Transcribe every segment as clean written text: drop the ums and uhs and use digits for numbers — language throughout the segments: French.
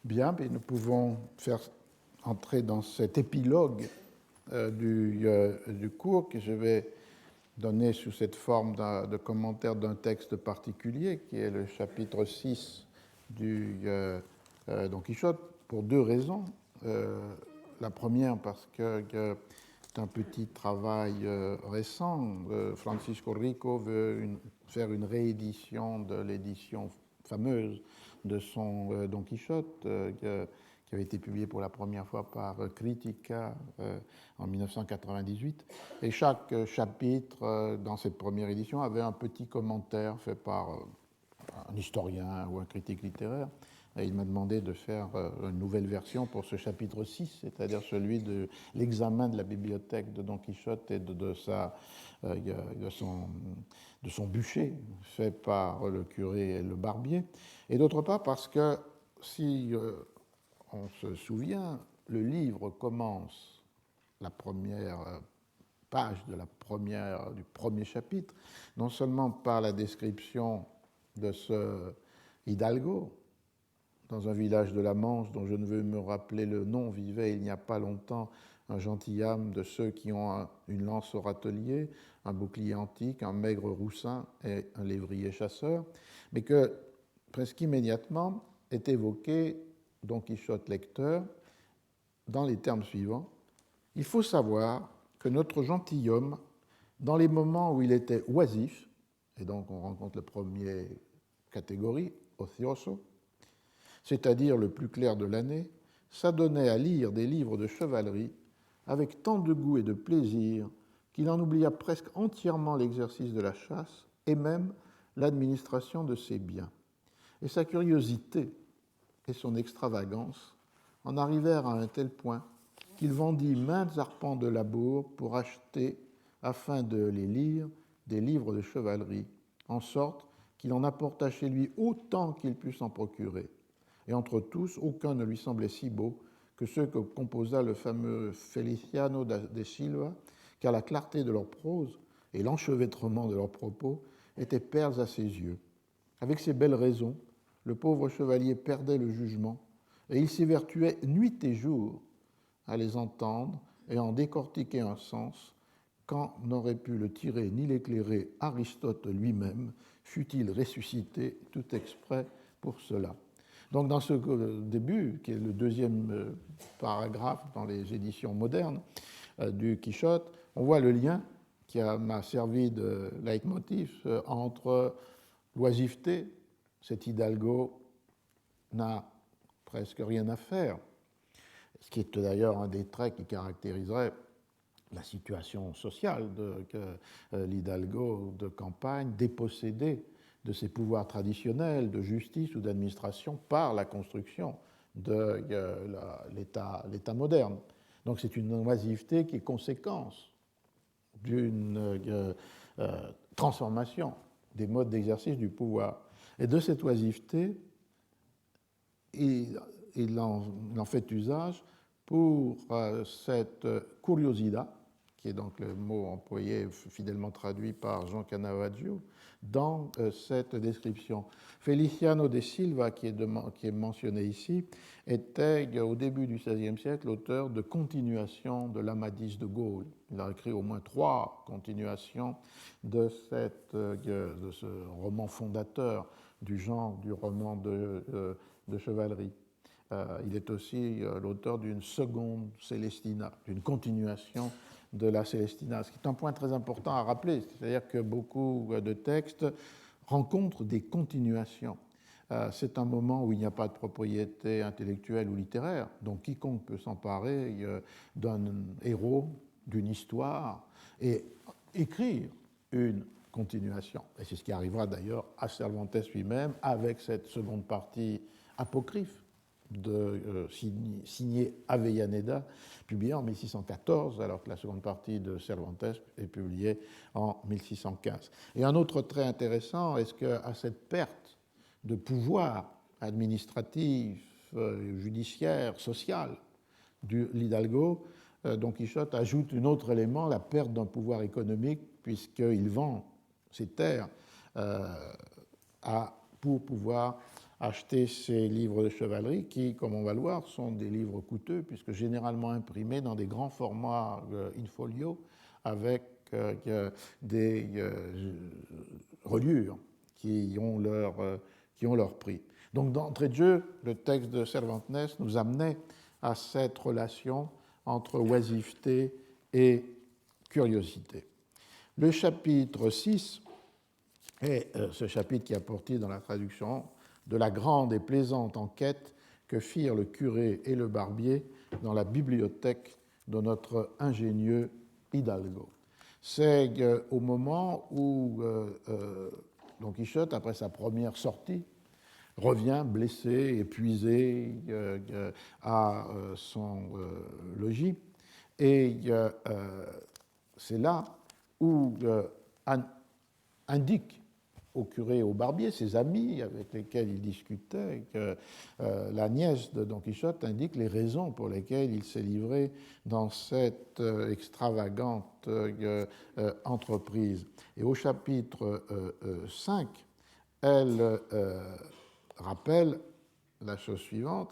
Bien, mais nous pouvons faire entrer dans cet épilogue du cours que je vais donner sous cette forme de commentaire d'un texte particulier, qui est le chapitre 6 du Don Quichotte, pour deux raisons. La première, parce que c'est un petit travail récent. Francisco Rico veut faire une réédition de l'édition fameuse de son Don Quichotte, qui avait été publié pour la première fois par Critica en 1998. Et chaque chapitre dans cette première édition avait un petit commentaire fait par un historien ou un critique littéraire. Et il m'a demandé de faire une nouvelle version pour ce chapitre 6, c'est-à-dire celui de l'examen de la bibliothèque de Don Quichotte et de son bûcher fait par le curé et le barbier. Et d'autre part parce que, si on se souvient, le livre commence la première page du premier chapitre, non seulement par la description de ce Hidalgo, dans un village de la Manche dont je ne veux me rappeler le nom, vivait il n'y a pas longtemps un gentilhomme de ceux qui ont une lance au râtelier, un bouclier antique, un maigre roussin et un lévrier chasseur, mais que presque immédiatement est évoqué Don Quichotte lecteur dans les termes suivants. Il faut savoir que notre gentilhomme, dans les moments où il était oisif, et donc on rencontre la première catégorie, ocioso, c'est-à-dire le plus clair de l'année, s'adonnait à lire des livres de chevalerie avec tant de goût et de plaisir qu'il en oublia presque entièrement l'exercice de la chasse et même l'administration de ses biens. Et sa curiosité et son extravagance en arrivèrent à un tel point qu'il vendit maintes arpents de labour pour acheter, afin de les lire, des livres de chevalerie, en sorte qu'il en apporta chez lui autant qu'il put s'en procurer. Et entre tous, aucun ne lui semblait si beau que ceux que composa le fameux Feliciano de Silva, car la clarté de leur prose et l'enchevêtrement de leurs propos étaient perles à ses yeux. Avec ces belles raisons, le pauvre chevalier perdait le jugement, et il s'évertuait nuit et jour à les entendre et en décortiquer un sens, quand n'aurait pu le tirer ni l'éclairer Aristote lui-même, fût-il ressuscité tout exprès pour cela. Donc dans ce début, qui est le deuxième paragraphe dans les éditions modernes du Quichotte, on voit le lien qui m'a servi de leitmotiv entre l'oisiveté, cet Hidalgo n'a presque rien à faire, ce qui est d'ailleurs un des traits qui caractériserait la situation sociale de l'Hidalgo de campagne, dépossédé de ses pouvoirs traditionnels de justice ou d'administration par la construction de l'État moderne. Donc c'est une oisiveté qui est conséquence d'une transformation des modes d'exercice du pouvoir. Et de cette oisiveté, il en fait usage pour cette curiosidad, qui est donc le mot employé fidèlement traduit par Jean Canavaggio, dans cette description. Feliciano de Silva, qui est mentionné ici, était au début du XVIe siècle l'auteur de continuations de l'Amadis de Gaulle. Il a écrit au moins 3 continuations de ce roman fondateur du genre du roman de chevalerie. Il est aussi l'auteur d'une seconde Célestina, d'une continuation de la Célestina, ce qui est un point très important à rappeler, c'est-à-dire que beaucoup de textes rencontrent des continuations. C'est un moment où il n'y a pas de propriété intellectuelle ou littéraire, donc quiconque peut s'emparer d'un héros, d'une histoire, et écrire une continuation. Et c'est ce qui arrivera d'ailleurs à Cervantes lui-même avec cette seconde partie apocryphe signé Avellaneda, publié en 1614, alors que la seconde partie de Cervantes est publiée en 1615. Et un autre trait intéressant est qu'à cette perte de pouvoir administratif, judiciaire, social de l'Hidalgo, Don Quichotte ajoute un autre élément, la perte d'un pouvoir économique, puisqu'il vend ses terres pour pouvoir acheter ces livres de chevalerie qui, comme on va le voir, sont des livres coûteux puisque généralement imprimés dans des grands formats in-folio avec des reliures qui ont leur prix. Donc d'entrée de jeu, le texte de Cervantes nous amenait à cette relation entre oisiveté et curiosité. Le chapitre 6 est ce chapitre qui a porté dans la traduction de la grande et plaisante enquête que firent le curé et le barbier dans la bibliothèque de notre ingénieux Hidalgo. C'est au moment où Don Quichotte, après sa première sortie, revient blessé, épuisé à son logis. Et c'est là où indique au curé et au barbier, ses amis avec lesquels il discutait, que la nièce de Don Quichotte indique les raisons pour lesquelles il s'est livré dans cette extravagante entreprise. Et au chapitre 5, elle rappelle la chose suivante.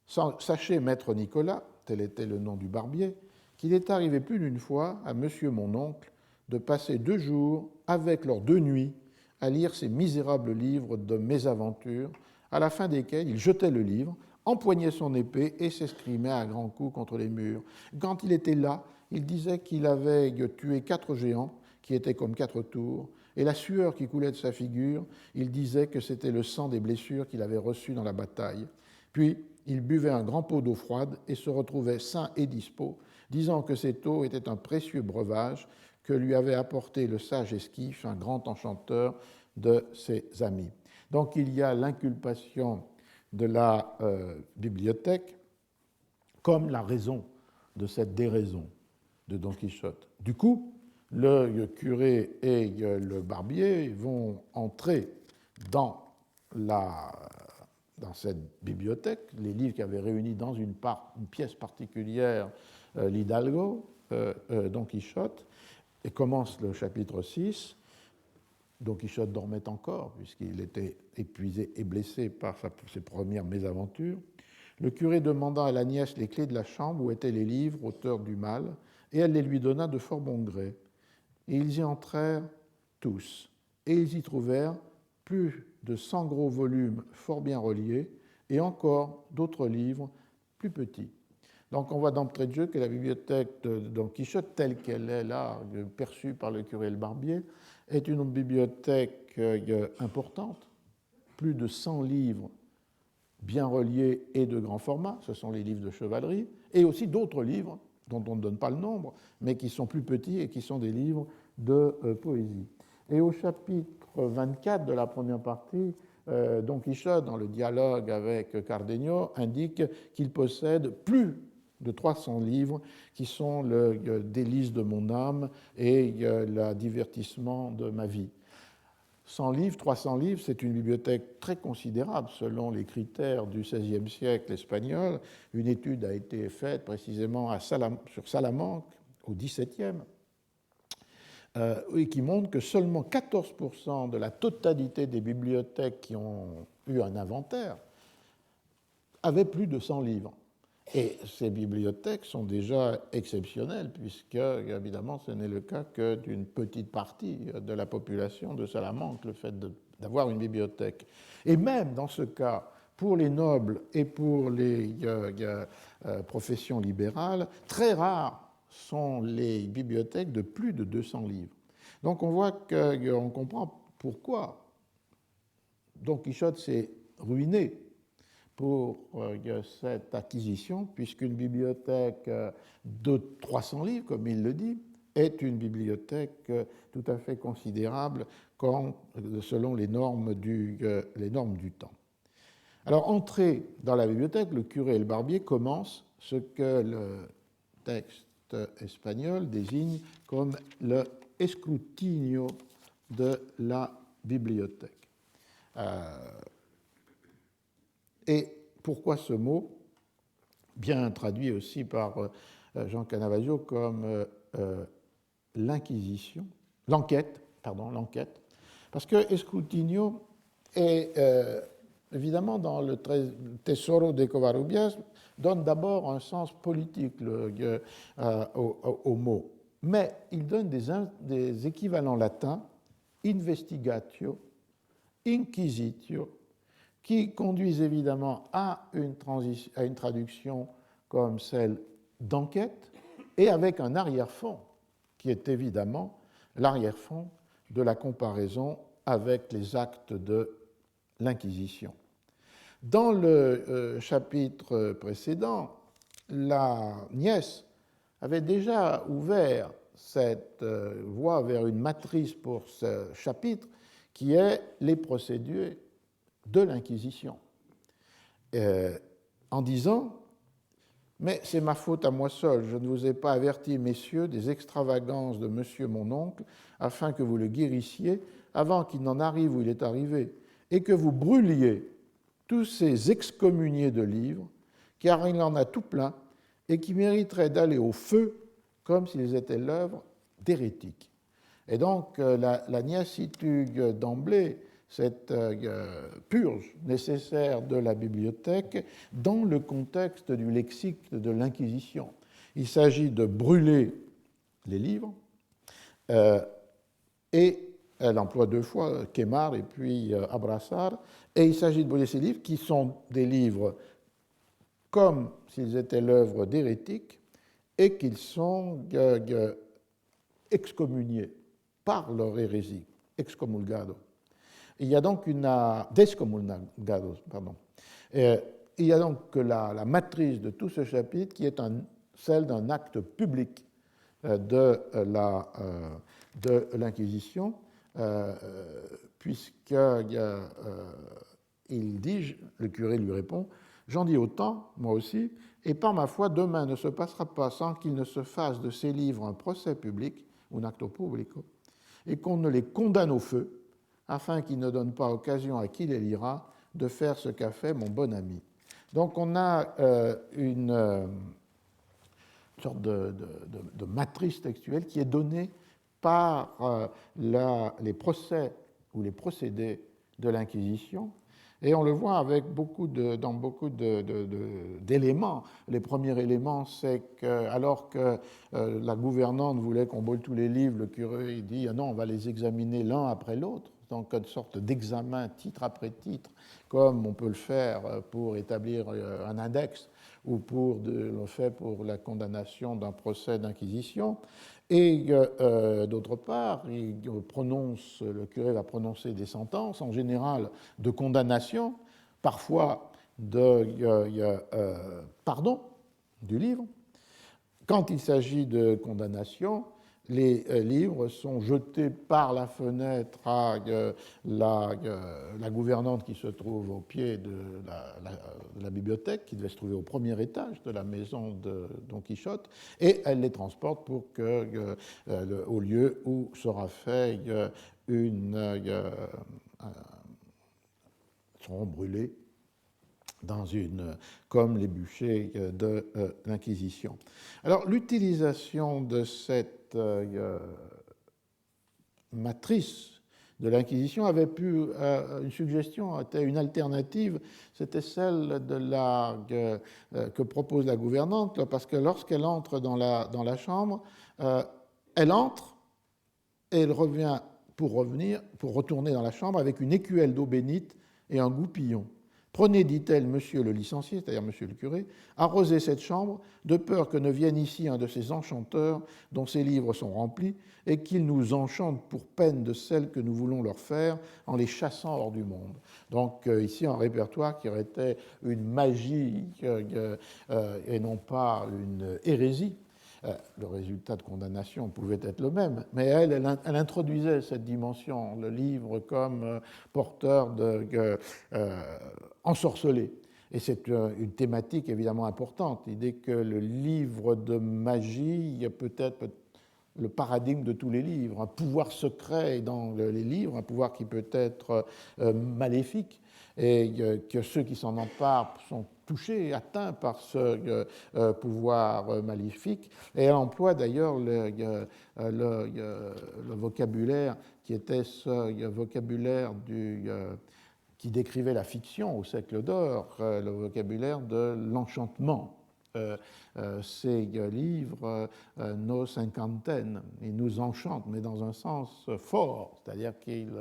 Sachez, maître Nicolas, tel était le nom du barbier, qu'il est arrivé plus d'une fois à monsieur mon oncle de passer 2 jours avec leurs 2 nuits à lire ces misérables livres de mésaventures, à la fin desquels il jetait le livre, empoignait son épée et s'escrimait à grands coups contre les murs. Quand il était là, il disait qu'il avait tué 4 géants qui étaient comme 4 tours, et la sueur qui coulait de sa figure, il disait que c'était le sang des blessures qu'il avait reçues dans la bataille. Puis, il buvait un grand pot d'eau froide et se retrouvait sain et dispos, disant que cette eau était un précieux breuvage que lui avait apporté le sage Esquif, un grand enchanteur de ses amis. Donc il y a l'inculpation de la bibliothèque comme la raison de cette déraison de Don Quichotte. Du coup, le curé et le barbier vont entrer dans cette bibliothèque, les livres qui avaient réuni dans une pièce particulière l'Hidalgo, Don Quichotte, et commence le chapitre 6. Don Quichotte dormait encore, puisqu'il était épuisé et blessé par ses premières mésaventures. Le curé demanda à la nièce les clés de la chambre où étaient les livres, auteurs du mal, et elle les lui donna de fort bon gré. Et ils y entrèrent tous, et ils y trouvèrent plus de 100 gros volumes fort bien reliés, et encore d'autres livres plus petits. Donc on voit d'entrée de jeu que la bibliothèque de Don Quichotte, telle qu'elle est là, perçue par le curé et le barbier, est une bibliothèque importante, plus de 100 livres bien reliés et de grand format, ce sont les livres de chevalerie, et aussi d'autres livres dont on ne donne pas le nombre, mais qui sont plus petits et qui sont des livres de poésie. Et au chapitre 24 de la première partie, Don Quichotte, dans le dialogue avec Cardenio, indique qu'il possède plus de 300 livres qui sont le délice de mon âme et le divertissement de ma vie. 100 livres, 300 livres, c'est une bibliothèque très considérable selon les critères du XVIe siècle espagnol. Une étude a été faite précisément sur Salamanque au XVIIe et qui montre que seulement 14% de la totalité des bibliothèques qui ont eu un inventaire avaient plus de 100 livres. Et ces bibliothèques sont déjà exceptionnelles, puisque, évidemment, ce n'est le cas que d'une petite partie de la population de Salamanque, le fait d'avoir une bibliothèque. Et même dans ce cas, pour les nobles et pour les professions libérales, très rares sont les bibliothèques de plus de 200 livres. Donc on voit qu'on comprend pourquoi Don Quichotte s'est ruiné pour cette acquisition, puisqu'une bibliothèque de 300 livres, comme il le dit, est une bibliothèque tout à fait considérable selon les normes du temps. Alors, entré dans la bibliothèque, le curé et le barbier commencent ce que le texte espagnol désigne comme le escrutinio de la bibliothèque. Et pourquoi ce mot, bien traduit aussi par Jean Canavasio comme l'enquête, parce que escrutinio Et évidemment, dans le Tesoro de Covarrubias, donne d'abord un sens politique au mot, mais il donne des équivalents latins, investigatio, inquisitio, qui conduisent évidemment à une traduction comme celle d'enquête, et avec un arrière-fond, qui est évidemment l'arrière-fond de la comparaison avec les actes de l'Inquisition. Dans le chapitre précédent, la nièce avait déjà ouvert cette voie vers une matrice pour ce chapitre qui est les procédures de l'Inquisition, en disant « Mais c'est ma faute à moi seul, je ne vous ai pas averti, messieurs, des extravagances de monsieur mon oncle, afin que vous le guérissiez avant qu'il n'en arrive où il est arrivé, et que vous brûliez tous ces excommuniés de livres, car il en a tout plein, et qui mériteraient d'aller au feu comme s'ils étaient l'œuvre d'hérétiques. » Et donc la nièce situe d'emblée cette purge nécessaire de la bibliothèque dans le contexte du lexique de l'Inquisition. Il s'agit de brûler les livres, et elle emploie deux fois quemar et puis abrasar, et il s'agit de brûler ces livres qui sont des livres comme s'ils étaient l'œuvre d'hérétiques et qu'ils sont excommuniés par leur hérésie, excomulgado. Il y a donc descomulgados, pardon. Il y a donc la matrice de tout ce chapitre qui est celle d'un acte public de l'Inquisition, puisqu'il dit, le curé lui répond, « J'en dis autant, moi aussi, et par ma foi, demain ne se passera pas sans qu'il ne se fasse de ces livres un procès public, un acto publico, et qu'on ne les condamne au feu, afin qu'il ne donne pas occasion à qui les lira de faire ce qu'a fait mon bon ami. » Donc on a une sorte de matrice textuelle qui est donnée par les procès ou les procédés de l'Inquisition, et on le voit avec dans beaucoup d'éléments. Les premiers éléments, c'est que alors que la gouvernante voulait qu'on brûle tous les livres, le curé dit « non, on va les examiner l'un après l'autre », donc une sorte d'examen titre après titre, comme on peut le faire pour établir un index ou le fait pour la condamnation d'un procès d'inquisition. Et d'autre part, le curé va prononcer des sentences, en général de condamnation, parfois de pardon du livre. Quand il s'agit de condamnation, les livres sont jetés par la fenêtre à la gouvernante qui se trouve au pied de la bibliothèque, qui devait se trouver au premier étage de la maison de Don Quichotte, et elle les transporte au lieu où sera fait seront brûlés comme les bûchers de l'Inquisition. Alors, l'utilisation de cette matrice de l'Inquisition avait une suggestion, une alternative, c'était celle que propose la gouvernante, parce que lorsqu'elle entre dans la chambre, elle entre et elle revient pour retourner dans la chambre avec une écuelle d'eau bénite et un goupillon. Prenez, dit-elle, monsieur le licencié, c'est-à-dire monsieur le curé, arrosez cette chambre, de peur que ne vienne ici un de ces enchanteurs dont ces livres sont remplis, et qu'ils nous enchantent pour peine de celle que nous voulons leur faire en les chassant hors du monde. Donc ici, un répertoire qui aurait été une magie et non pas une hérésie. Le résultat de condamnation pouvait être le même, mais elle introduisait cette dimension, le livre comme porteur ensorcelé. Et c'est une thématique évidemment importante, l'idée que le livre de magie peut être le paradigme de tous les livres, un pouvoir secret dans les livres, un pouvoir qui peut être maléfique, et que ceux qui s'en emparent sont touchés, atteints par ce pouvoir maléfique. Et elle emploie d'ailleurs le vocabulaire qui était ce vocabulaire qui décrivait la fiction au siècle d'or, le vocabulaire de l'enchantement. Ces livres nos cinquantaines, ils nous enchantent, mais dans un sens fort, c'est-à-dire qu'ils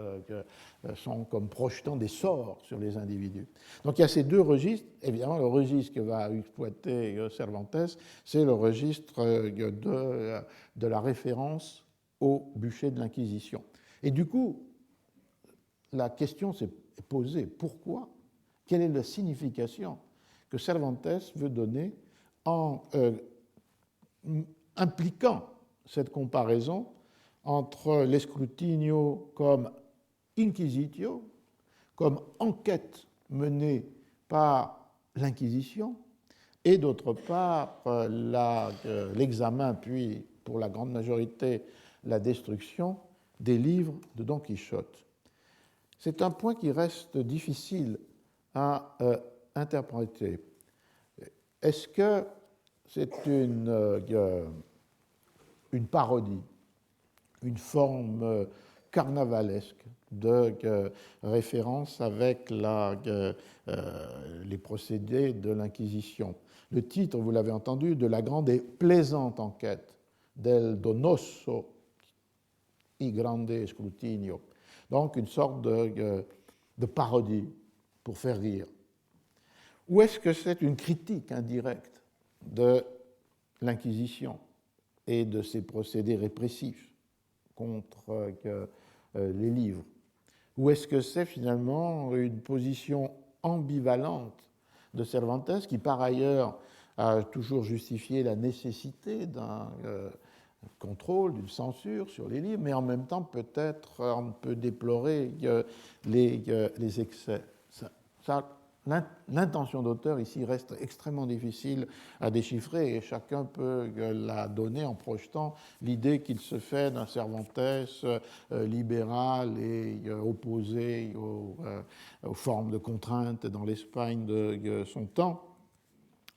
sont comme projetant des sorts sur les individus. Donc il y a ces deux registres. Évidemment, le registre que va exploiter Cervantes, c'est le registre de la référence au bûcher de l'Inquisition. Et du coup, la question s'est posée, pourquoi? Quelle est la signification que Cervantes veut donner en impliquant cette comparaison entre l'escrutinio comme inquisitio, comme enquête menée par l'Inquisition, et d'autre part l'examen, puis pour la grande majorité la destruction des livres de Don Quichotte. C'est un point qui reste difficile à interpréter. Est-ce que c'est une parodie, une forme carnavalesque de référence avec les procédés de l'Inquisition? Le titre, vous l'avez entendu, de la grande et plaisante enquête, del donoso y grande scrutinio. Donc une sorte de parodie pour faire rire. Ou est-ce que c'est une critique indirecte de l'Inquisition et de ses procédés répressifs contre les livres? Ou est-ce que c'est finalement une position ambivalente de Cervantes, qui par ailleurs a toujours justifié la nécessité d'un contrôle, d'une censure sur les livres, mais en même temps peut-être on peut déplorer les excès. L'intention d'auteur ici reste extrêmement difficile à déchiffrer et chacun peut la donner en projetant l'idée qu'il se fait d'un Cervantes libéral et opposé aux formes de contrainte dans l'Espagne de son temps,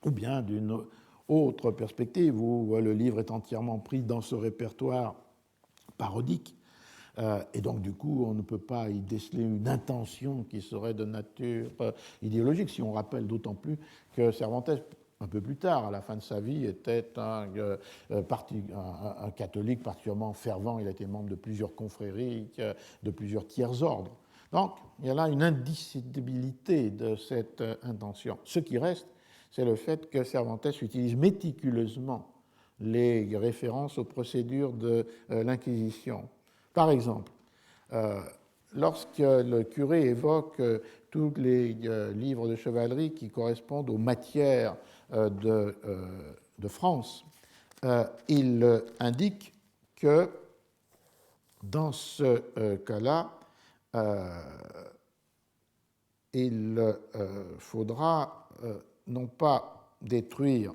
ou bien d'une autre perspective où le livre est entièrement pris dans ce répertoire parodique. Et donc, du coup, on ne peut pas y déceler une intention qui serait de nature idéologique, si on rappelle d'autant plus que Cervantes, un peu plus tard, à la fin de sa vie, était un catholique particulièrement fervent. Il a été membre de plusieurs confréries, de plusieurs tiers-ordres. Donc, il y a là une indissociabilité de cette intention. Ce qui reste, c'est le fait que Cervantes utilise méticuleusement les références aux procédures de l'Inquisition. Par exemple, lorsque le curé évoque tous les livres de chevalerie qui correspondent aux matières de France, il indique que dans ce cas-là, il faudra non pas détruire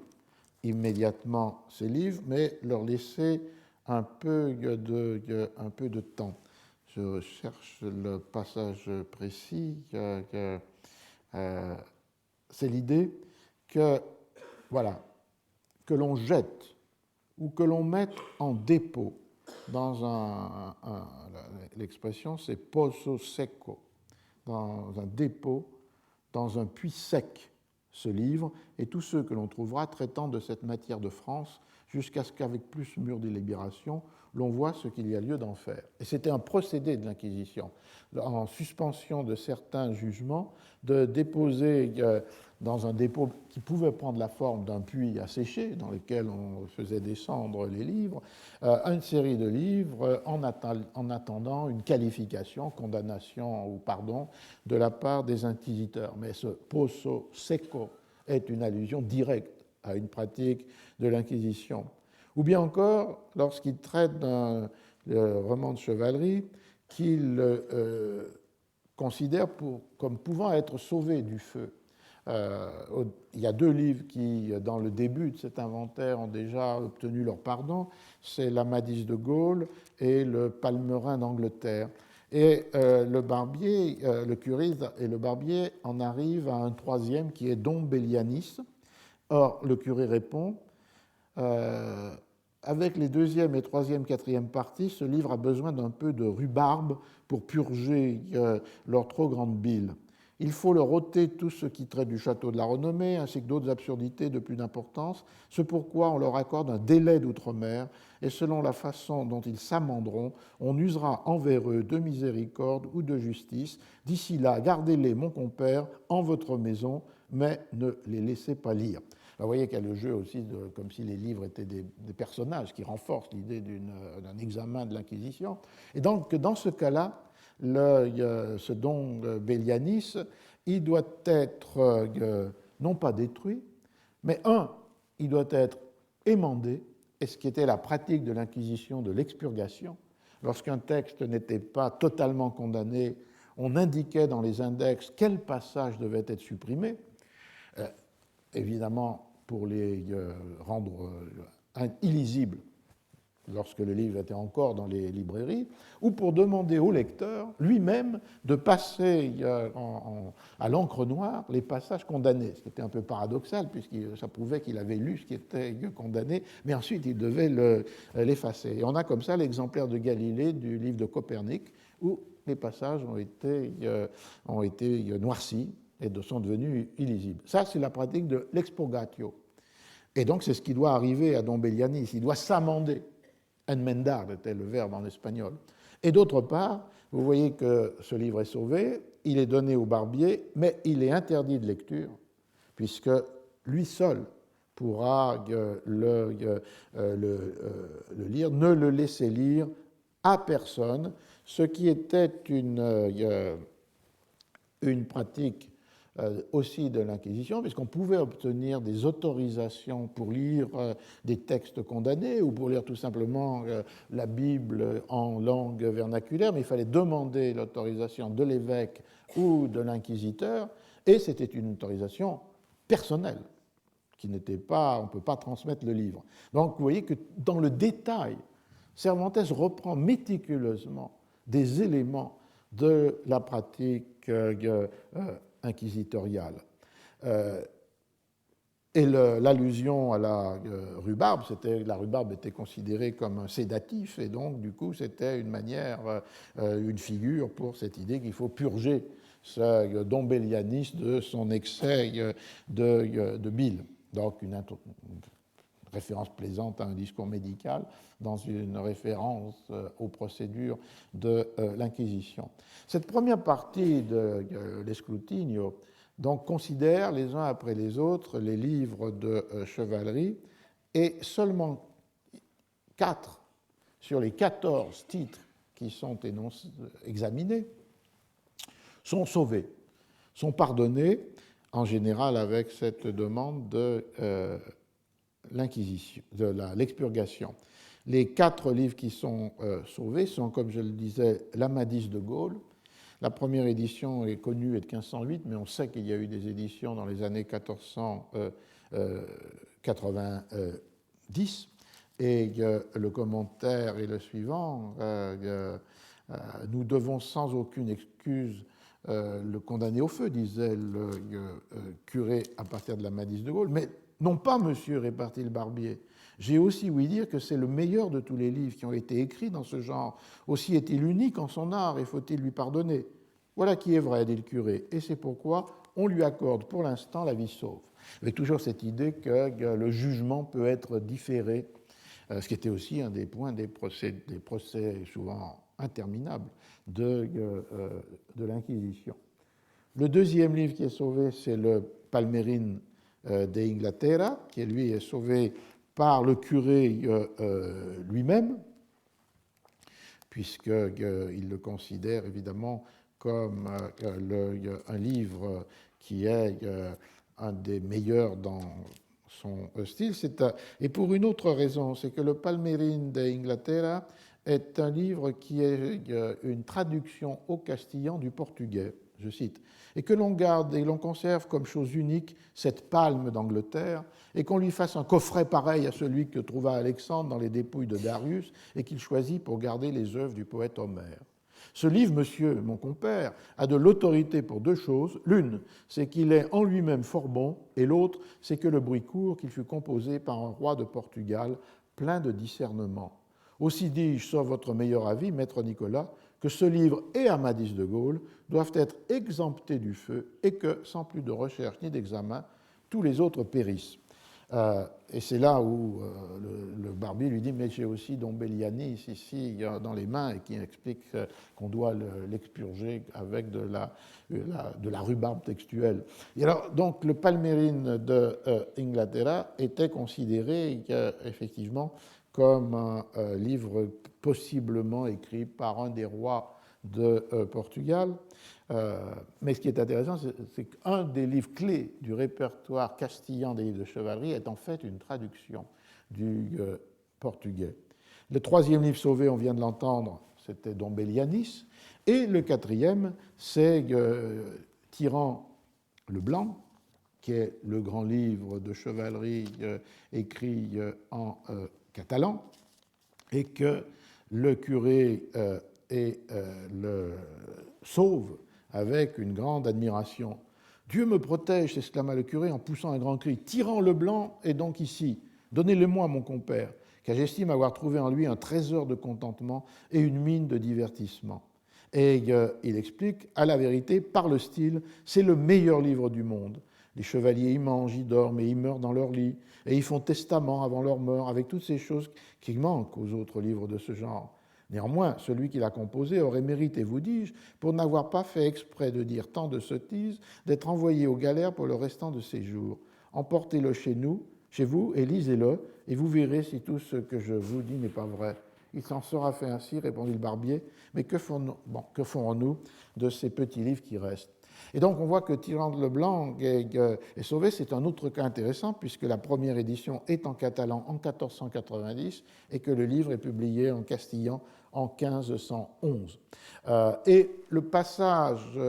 immédiatement ces livres, mais leur laisser un peu de temps. Je cherche le passage précis. C'est l'idée que, voilà, que l'on jette ou que l'on mette en dépôt dans l'expression c'est pozo seco, dans un dépôt, dans un puits sec, ce livre, et tous ceux que l'on trouvera traitant de cette matière de France, jusqu'à ce qu'avec plus mûre délibération, l'on voit ce qu'il y a lieu d'en faire. Et c'était un procédé de l'Inquisition, en suspension de certains jugements, de déposer dans un dépôt qui pouvait prendre la forme d'un puits asséché, dans lequel on faisait descendre les livres, une série de livres en attendant une qualification, condamnation ou pardon de la part des inquisiteurs. Mais ce pozo seco est une allusion directe à une pratique de l'Inquisition. Ou bien encore, lorsqu'il traite d'un roman de chevalerie qu'il considère comme pouvant être sauvé du feu. Il y a deux livres qui, dans le début de cet inventaire, ont déjà obtenu leur pardon. C'est l'Amadis de Gaulle et le Palmerin d'Angleterre. Et le barbier, le curé et le barbier en arrivent à un troisième qui est Dom Bellianis. Or, le curé répond avec les deuxième et troisième, quatrième parties, ce livre a besoin d'un peu de rhubarbe pour purger leur trop grande bile. Il faut leur ôter tout ce qui traite du château de la renommée, ainsi que d'autres absurdités de plus d'importance, ce pourquoi on leur accorde un délai d'outre-mer, et selon la façon dont ils s'amenderont, on usera envers eux de miséricorde ou de justice. D'ici là, gardez-les, mon compère, en votre maison, mais ne les laissez pas lire. Vous voyez qu'il y a le jeu aussi, comme si les livres étaient des personnages qui renforcent l'idée d'un examen de l'Inquisition. Et donc, dans ce cas-là, ce don Bellianis, il doit être non pas détruit, mais il doit être émandé, et ce qui était la pratique de l'Inquisition de l'expurgation. Lorsqu'un texte n'était pas totalement condamné, on indiquait dans les index quel passage devait être supprimé. Évidemment, pour les rendre illisibles lorsque le livre était encore dans les librairies, ou pour demander au lecteur lui-même de passer à l'encre noire les passages condamnés, ce qui était un peu paradoxal, puisque ça prouvait qu'il avait lu ce qui était condamné, mais ensuite il devait l'effacer. Et on a comme ça l'exemplaire de Galilée du livre de Copernic, où les passages ont été noircis et sont devenus illisibles. Ça, c'est la pratique de l'expurgatio. Et donc, c'est ce qui doit arriver à Don Bellianis. Il doit s'amender. Enmendar était le verbe en espagnol. Et d'autre part, vous voyez que ce livre est sauvé, il est donné au barbier, mais il est interdit de lecture, puisque lui seul pourra le lire, ne le laissez lire à personne, ce qui était une pratique aussi de l'Inquisition, puisqu'on pouvait obtenir des autorisations pour lire des textes condamnés ou pour lire tout simplement la Bible en langue vernaculaire, mais il fallait demander l'autorisation de l'évêque ou de l'inquisiteur, et c'était une autorisation personnelle, qui n'était pas, on ne peut pas transmettre le livre. Donc vous voyez que dans le détail, Cervantes reprend méticuleusement des éléments de la pratique inquisitoriale. Et l'allusion à la rhubarbe, la rhubarbe était considérée comme un sédatif, et donc du coup c'était une manière, une figure pour cette idée qu'il faut purger ce Don Bellianis de son excès de bile. Donc une référence plaisante à un discours médical dans une référence aux procédures de l'Inquisition. Cette première partie de l'Escrutinio donc considère les uns après les autres les livres de chevalerie, et seulement 4 sur les 14 titres qui sont examinés sont sauvés, sont pardonnés, en général avec cette demande de l'Inquisition, de l'expurgation. Les 4 livres qui sont sauvés sont, comme je le disais, l'Amadis de Gaulle. La première édition est connue, est de 1508, mais on sait qu'il y a eu des éditions dans les années 1490. Et le commentaire est le suivant. Nous devons sans aucune excuse le condamner au feu, disait le curé à partir de l'Amadis de Gaulle. Mais non pas, monsieur, répartit le barbier. J'ai aussi ouï dire que c'est le meilleur de tous les livres qui ont été écrits dans ce genre. Aussi est-il unique en son art et faut-il lui pardonner? Voilà qui est vrai, dit le curé, et c'est pourquoi on lui accorde pour l'instant la vie sauve. Avec toujours cette idée que le jugement peut être différé, ce qui était aussi un des points des procès souvent interminables de l'Inquisition. Le deuxième livre qui est sauvé, c'est le Palmerin de Inglaterra, qui lui est sauvé par le curé lui-même, puisqu'il le considère évidemment comme un livre qui est un des meilleurs dans son style. Et pour une autre raison, c'est que le Palmerin de Inglaterra est un livre qui est une traduction au castillan du portugais, je cite, et que l'on garde et l'on conserve comme chose unique cette palme d'Angleterre, et qu'on lui fasse un coffret pareil à celui que trouva Alexandre dans les dépouilles de Darius, et qu'il choisit pour garder les œuvres du poète Homère. Ce livre, monsieur, mon compère, a de l'autorité pour 2 choses. L'une, c'est qu'il est en lui-même fort bon, et l'autre, c'est que le bruit court qu'il fut composé par un roi de Portugal, plein de discernement. Aussi dis-je, sauf votre meilleur avis, maître Nicolas, que ce livre et Amadis de Gaulle doivent être exemptés du feu et que, sans plus de recherche ni d'examen, tous les autres périssent. Et c'est là où le barbier lui dit « Mais j'ai aussi Don Bellianis ici dans les mains » et qui explique qu'on doit l'expurger avec de la rhubarbe textuelle. Et alors, donc, le Palmérine de Inglaterra était considéré effectivement comme un livre possiblement écrit par un des rois de Portugal. Mais ce qui est intéressant, c'est qu'un des livres clés du répertoire castillan des livres de chevalerie est en fait une traduction du portugais. Le troisième livre sauvé, on vient de l'entendre, c'était Don Bellianis, et le quatrième, c'est Tirant le Blanc, qui est le grand livre de chevalerie écrit en catalan, et que le curé le sauve avec une grande admiration. « Dieu me protège !» s'exclama le curé en poussant un grand cri. « Tirant le Blanc est donc ici. Donnez-le-moi, mon compère, car j'estime avoir trouvé en lui un trésor de contentement et une mine de divertissement. » Et il explique, à la vérité, par le style, c'est le meilleur livre du monde. Les chevaliers y mangent, y dorment et y meurent dans leur lit, et y font testament avant leur mort, avec toutes ces choses qui manquent aux autres livres de ce genre. Néanmoins, celui qui l'a composé aurait mérité, vous dis-je, pour n'avoir pas fait exprès de dire tant de sottises, d'être envoyé aux galères pour le restant de ses jours. Emportez-le chez vous, et lisez-le, et vous verrez si tout ce que je vous dis n'est pas vrai. Il s'en sera fait ainsi, répondit le barbier, mais que ferons-nous de ces petits livres qui restent? Et donc on voit que Tirant le Blanc est sauvé, c'est un autre cas intéressant, puisque la première édition est en catalan en 1490 et que le livre est publié en castillan en 1511. Et le passage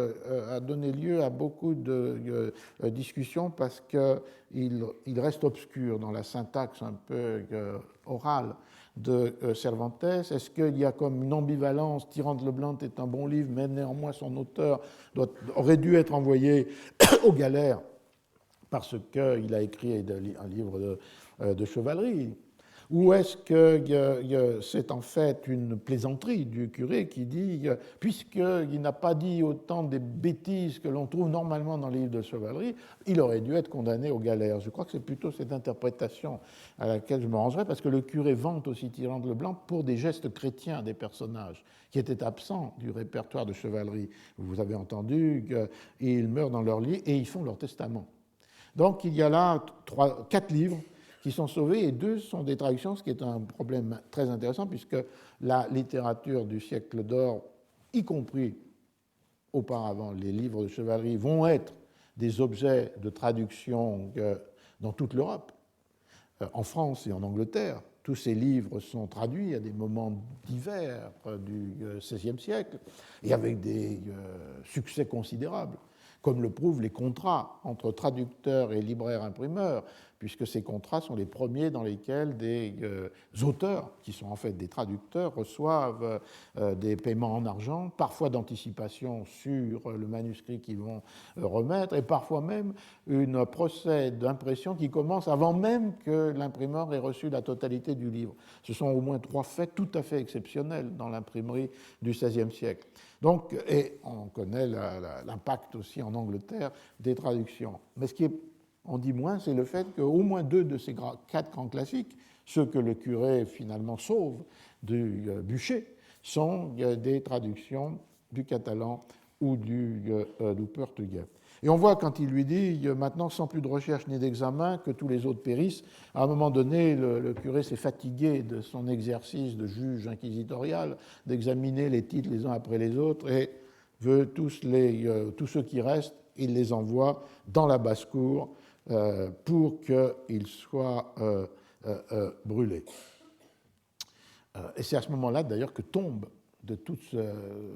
a donné lieu à beaucoup de discussions parce qu'il reste obscur dans la syntaxe un peu orale de Cervantes. Est-ce qu'il y a comme une ambivalence? Tirant le Blanc est un bon livre, mais néanmoins son auteur aurait dû être envoyé aux galères parce qu'il a écrit un livre de chevalerie? Ou est-ce que c'est en fait une plaisanterie du curé qui dit, puisqu'il n'a pas dit autant des bêtises que l'on trouve normalement dans les livres de chevalerie, il aurait dû être condamné aux galères? Je crois que c'est plutôt cette interprétation à laquelle je me rangerai, parce que le curé vante aussi Tirant le Blanc pour des gestes chrétiens des personnages qui étaient absents du répertoire de chevalerie. Vous avez entendu qu'ils meurent dans leur lit et ils font leur testament. Donc il y a là 4 livres qui sont sauvés, et 2 sont des traductions, ce qui est un problème très intéressant, puisque la littérature du siècle d'or, y compris auparavant les livres de chevalerie, vont être des objets de traduction dans toute l'Europe, en France et en Angleterre. Tous ces livres sont traduits à des moments divers du XVIe siècle, et avec des succès considérables, comme le prouvent les contrats entre traducteurs et libraires-imprimeurs, puisque ces contrats sont les premiers dans lesquels des auteurs, qui sont en fait des traducteurs, reçoivent des paiements en argent, parfois d'anticipation sur le manuscrit qu'ils vont remettre, et parfois même un procès d'impression qui commence avant même que l'imprimeur ait reçu la totalité du livre. Ce sont au moins 3 faits tout à fait exceptionnels dans l'imprimerie du XVIe siècle. Donc, et on connaît l'impact aussi en Angleterre des traductions. Mais ce qui est, on dit moins, c'est le fait qu'au moins 2 de ces 4 grands classiques, ceux que le curé finalement sauve du bûcher, sont des traductions du catalan ou du portugais. Et on voit quand il lui dit, maintenant sans plus de recherche ni d'examen, que tous les autres périssent, à un moment donné, le curé s'est fatigué de son exercice de juge inquisitorial, d'examiner les titres les uns après les autres, et veut tous ceux qui restent, il les envoie dans la basse-cour pour qu'ils soient brûlés. Et c'est à ce moment-là, d'ailleurs, que tombe de toute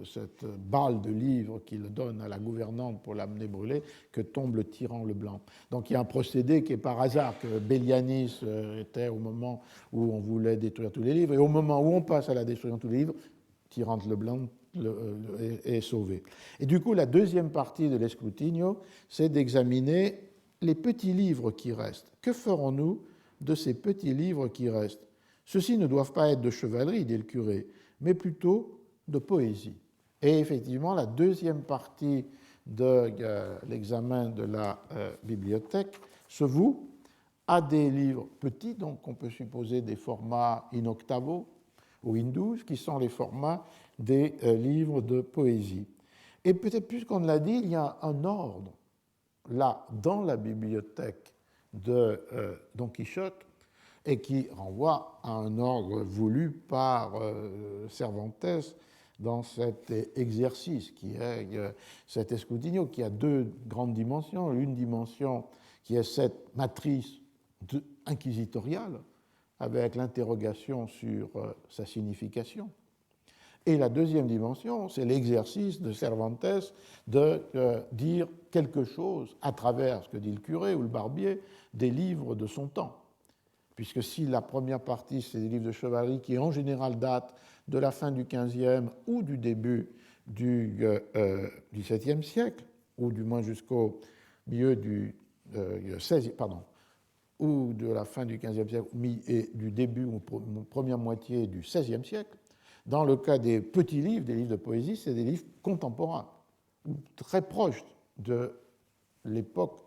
cette balle de livres qu'il donne à la gouvernante pour l'amener brûler, que tombe le Tirant le Blanc. Donc il y a un procédé qui est par hasard, que Bellianis était au moment où on voulait détruire tous les livres, et au moment où on passe à la destruction de tous les livres, Tirant le Blanc est sauvé. Et du coup, la deuxième partie de l'escrutinio, c'est d'examiner les petits livres qui restent. Que ferons-nous de ces petits livres qui restent? Ceux-ci ne doivent pas être de chevalerie, dit le curé, mais plutôt de poésie. Et effectivement, la deuxième partie de l'examen de la bibliothèque se voue à des livres petits, donc on peut supposer des formats in octavo ou in 12, qui sont les formats des livres de poésie. Et peut-être plus qu'on ne l'a dit, il y a un ordre, là, dans la bibliothèque de Don Quichotte, et qui renvoie à un ordre voulu par Cervantes dans cet exercice qui est cet escrutinio, qui a deux grandes dimensions. Une dimension qui est cette matrice inquisitoriale, avec l'interrogation sur sa signification. Et la deuxième dimension, c'est l'exercice de Cervantes de dire quelque chose à travers ce que dit le curé ou le barbier des livres de son temps. Puisque si la première partie, c'est des livres de chevalerie qui en général datent de la fin du XVe ou du début du XVIIe siècle, ou du moins jusqu'au milieu du XVIe, ou de la fin du XVe siècle et du début ou première moitié du XVIe siècle, dans le cas des petits livres, des livres de poésie, c'est des livres contemporains, ou très proches de l'époque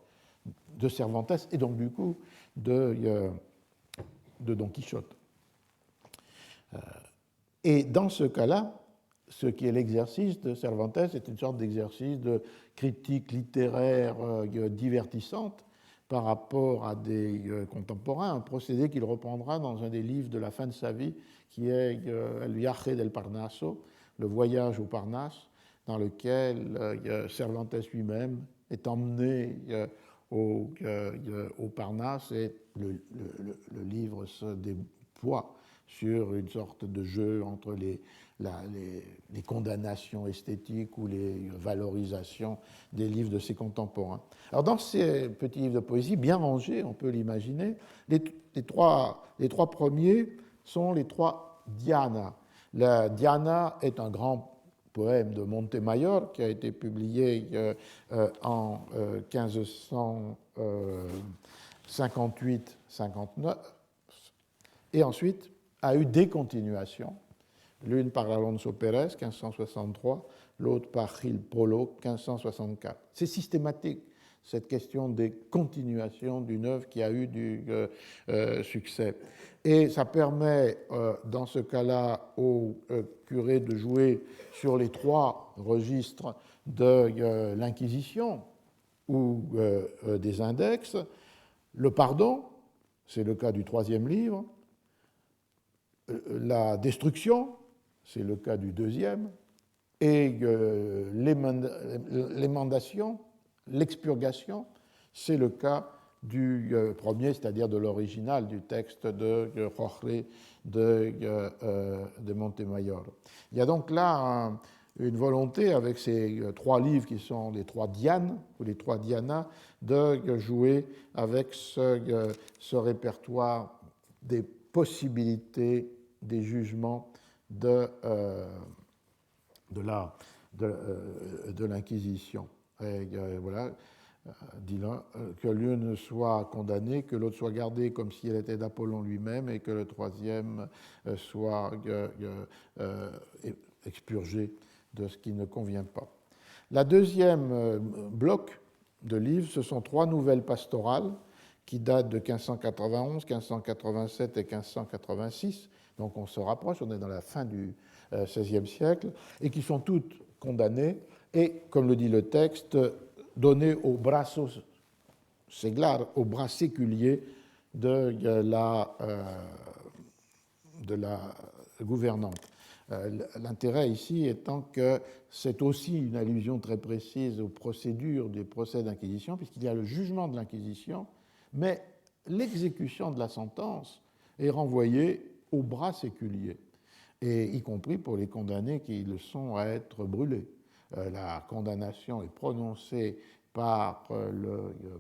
de Cervantes et donc du coup de Don Quichotte. Et dans ce cas-là, ce qui est l'exercice de Cervantes est une sorte d'exercice de critique littéraire divertissante par rapport à des contemporains, un procédé qu'il reprendra dans un des livres de la fin de sa vie, qui est El viaje del Parnaso, le voyage au Parnasse, dans lequel Cervantes lui-même est emmené au Parnasse et le livre se déploie sur une sorte de jeu entre les condamnations esthétiques ou les valorisations des livres de ses contemporains. Alors dans ces petits livres de poésie, bien rangés, on peut l'imaginer, les trois premiers sont les trois Diana. La Diana est un grand poème de Montemayor qui a été publié en 1558-59 et ensuite a eu des continuations, l'une par Alonso Pérez, 1563, l'autre par Gil Polo, 1564. C'est systématique, cette question des continuations d'une œuvre qui a eu du succès. Et ça permet, dans ce cas-là, au curé de jouer sur les trois registres de l'Inquisition ou des index. Le pardon, c'est le cas du troisième livre. La destruction, c'est le cas du deuxième. Et l'émendation, l'expurgation, c'est le cas du premier, c'est-à-dire de l'original du texte de Jorge de Montemayor. Il y a donc là une volonté, avec ces trois livres qui sont les trois Dianes, ou les trois Dianas, de jouer avec ce répertoire des possibilités des jugements de l'Inquisition. Voilà, dit l'un, que l'un ne soit condamné, que l'autre soit gardé comme si elle était d'Apollon lui-même, et que le troisième soit expurgé de ce qui ne convient pas. La deuxième bloc de livres, ce sont trois nouvelles pastorales qui datent de 1591, 1587 et 1586. Donc on se rapproche, on est dans la fin du XVIe siècle, et qui sont toutes condamnées et, comme le dit le texte, données au brazos seglar, au bras séculier de la gouvernante. L'intérêt ici étant que c'est aussi une allusion très précise aux procédures des procès d'inquisition, puisqu'il y a le jugement de l'inquisition, mais l'exécution de la sentence est renvoyée au bras séculier, et y compris pour les condamnés qui le sont à être brûlés. La condamnation est prononcée par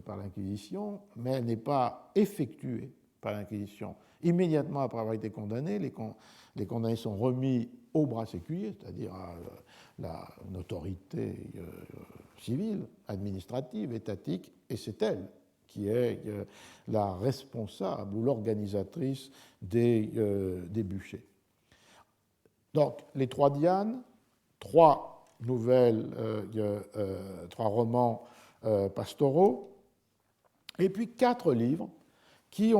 l'Inquisition, mais elle n'est pas effectuée par l'Inquisition. Immédiatement après avoir été condamnés, les condamnés sont remis au bras séculier, c'est-à-dire à une autorité civile, administrative, étatique, et c'est elle qui est la responsable ou l'organisatrice des bûchers. Donc, les trois Dianes, trois nouvelles, 3 romans pastoraux, et puis 4 livres qui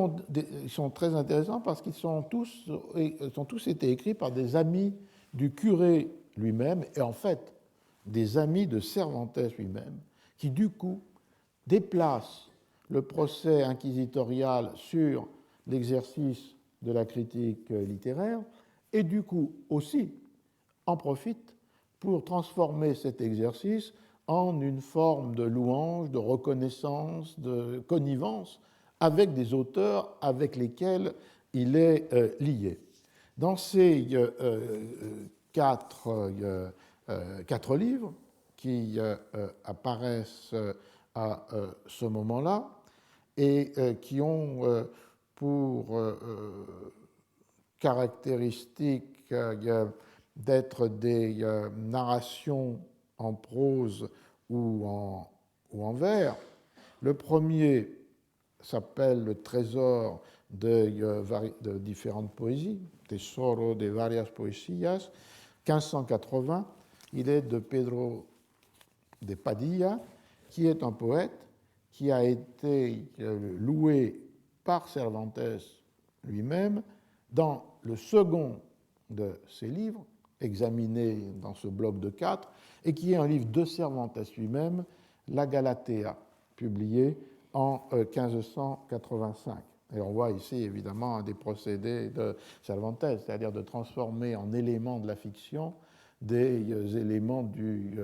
sont très intéressants parce qu'ils ont tous été écrits par des amis du curé lui-même, et en fait des amis de Cervantes lui-même, qui du coup déplacent le procès inquisitorial sur l'exercice de la critique littéraire, et du coup aussi en profitent pour transformer cet exercice en une forme de louange, de reconnaissance, de connivence avec des auteurs avec lesquels il est lié. Dans ces 4 livres qui apparaissent à ce moment-là et qui ont pour caractéristique d'être des narrations en prose ou en vers. Le premier s'appelle Le trésor de différentes poésies, Tesoro de varias poesías, 1580. Il est de Pedro de Padilla, qui est un poète qui a été loué par Cervantes lui-même dans le second de ses livres, examiné dans ce bloc de 4, et qui est un livre de Cervantes lui-même, La Galatea, publié en 1585. Et on voit ici évidemment un des procédés de Cervantes, c'est-à-dire de transformer en éléments de la fiction des éléments du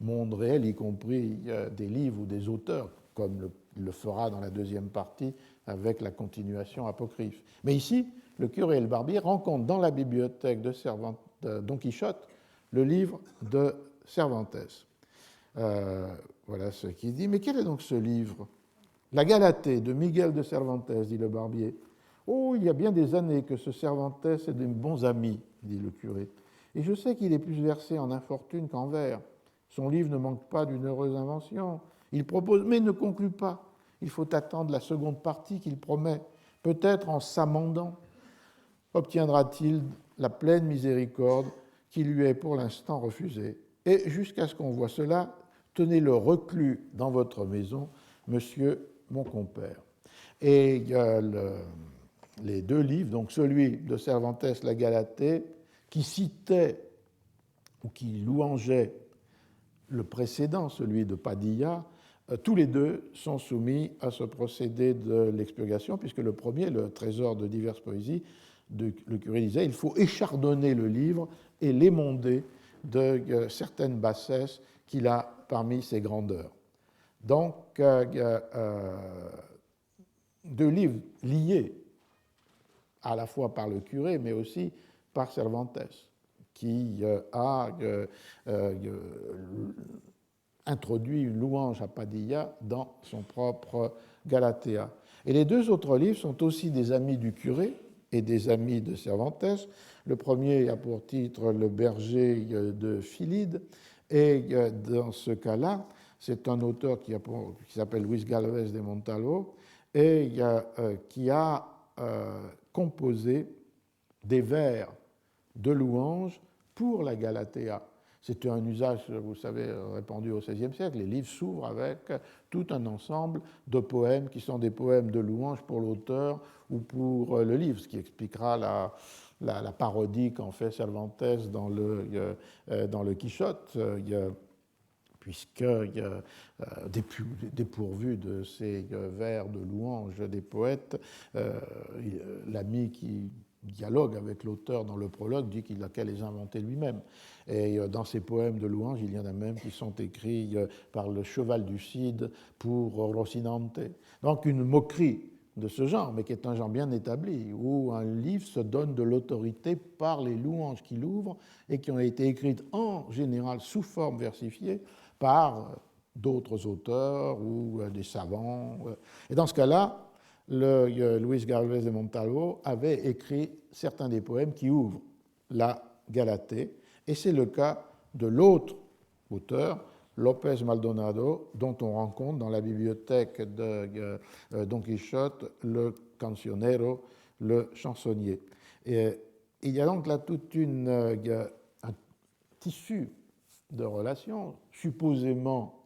monde réel, y compris des livres ou des auteurs, comme le fera dans la deuxième partie avec la continuation apocryphe. Mais ici, le curé et le barbier rencontrent dans la bibliothèque de Don Quichotte le livre de Cervantes. Voilà ce qu'il dit. Mais quel est donc ce livre? La Galatée de Miguel de Cervantes, dit le barbier. Oh, il y a bien des années que ce Cervantes est de bons amis, dit le curé. Et je sais qu'il est plus versé en infortune qu'en vers. Son livre ne manque pas d'une heureuse invention. Il propose, mais ne conclut pas. Il faut attendre la seconde partie qu'il promet. Peut-être en s'amendant, obtiendra-t-il la pleine miséricorde qui lui est pour l'instant refusée. Et jusqu'à ce qu'on voie cela, tenez-le reclus dans votre maison, monsieur mon compère. Et il y a les 2 livres, donc celui de Cervantes, La Galatée, qui citait ou qui louangeait le précédent, celui de Padilla, tous les 2 sont soumis à ce procédé de l'expurgation, puisque le premier, le trésor de diverses poésies, le curé disait, il faut échardonner le livre et l'émonder de certaines bassesses qu'il a parmi ses grandeurs. Donc, 2 livres liés à la fois par le curé, mais aussi par Cervantes, qui a introduit une louange à Padilla dans son propre Galatea. Et les 2 autres livres sont aussi des amis du curé et des amis de Cervantes. Le premier a pour titre Le berger de Philide, et dans ce cas-là, c'est un auteur qui s'appelle Luis Galvez de Montalvo et qui a composé des vers de louanges pour la Galatea. C'était un usage, vous savez, répandu au XVIe siècle. Les livres s'ouvrent avec tout un ensemble de poèmes qui sont des poèmes de louanges pour l'auteur ou pour le livre, ce qui expliquera la parodie qu'en fait Cervantes dans le Quichotte, puisque dépourvu de ces vers de louanges des poètes, l'ami qui dialogue avec l'auteur dans le prologue dit qu'il a qu'à les inventer lui-même. Et dans ces poèmes de louanges, il y en a même qui sont écrits par le cheval du Cid pour Rocinante. Donc une moquerie de ce genre, mais qui est un genre bien établi, où un livre se donne de l'autorité par les louanges qu'il ouvre et qui ont été écrites en général sous forme versifiée par d'autres auteurs ou des savants. Et dans ce cas-là, Luis Galvez de Montalvo avait écrit certains des poèmes qui ouvrent la Galatée, et c'est le cas de l'autre auteur, López Maldonado, dont on rencontre dans la bibliothèque de Don Quichotte le cancionero, le chansonnier. Et il y a donc là toute un tissu de relations, supposément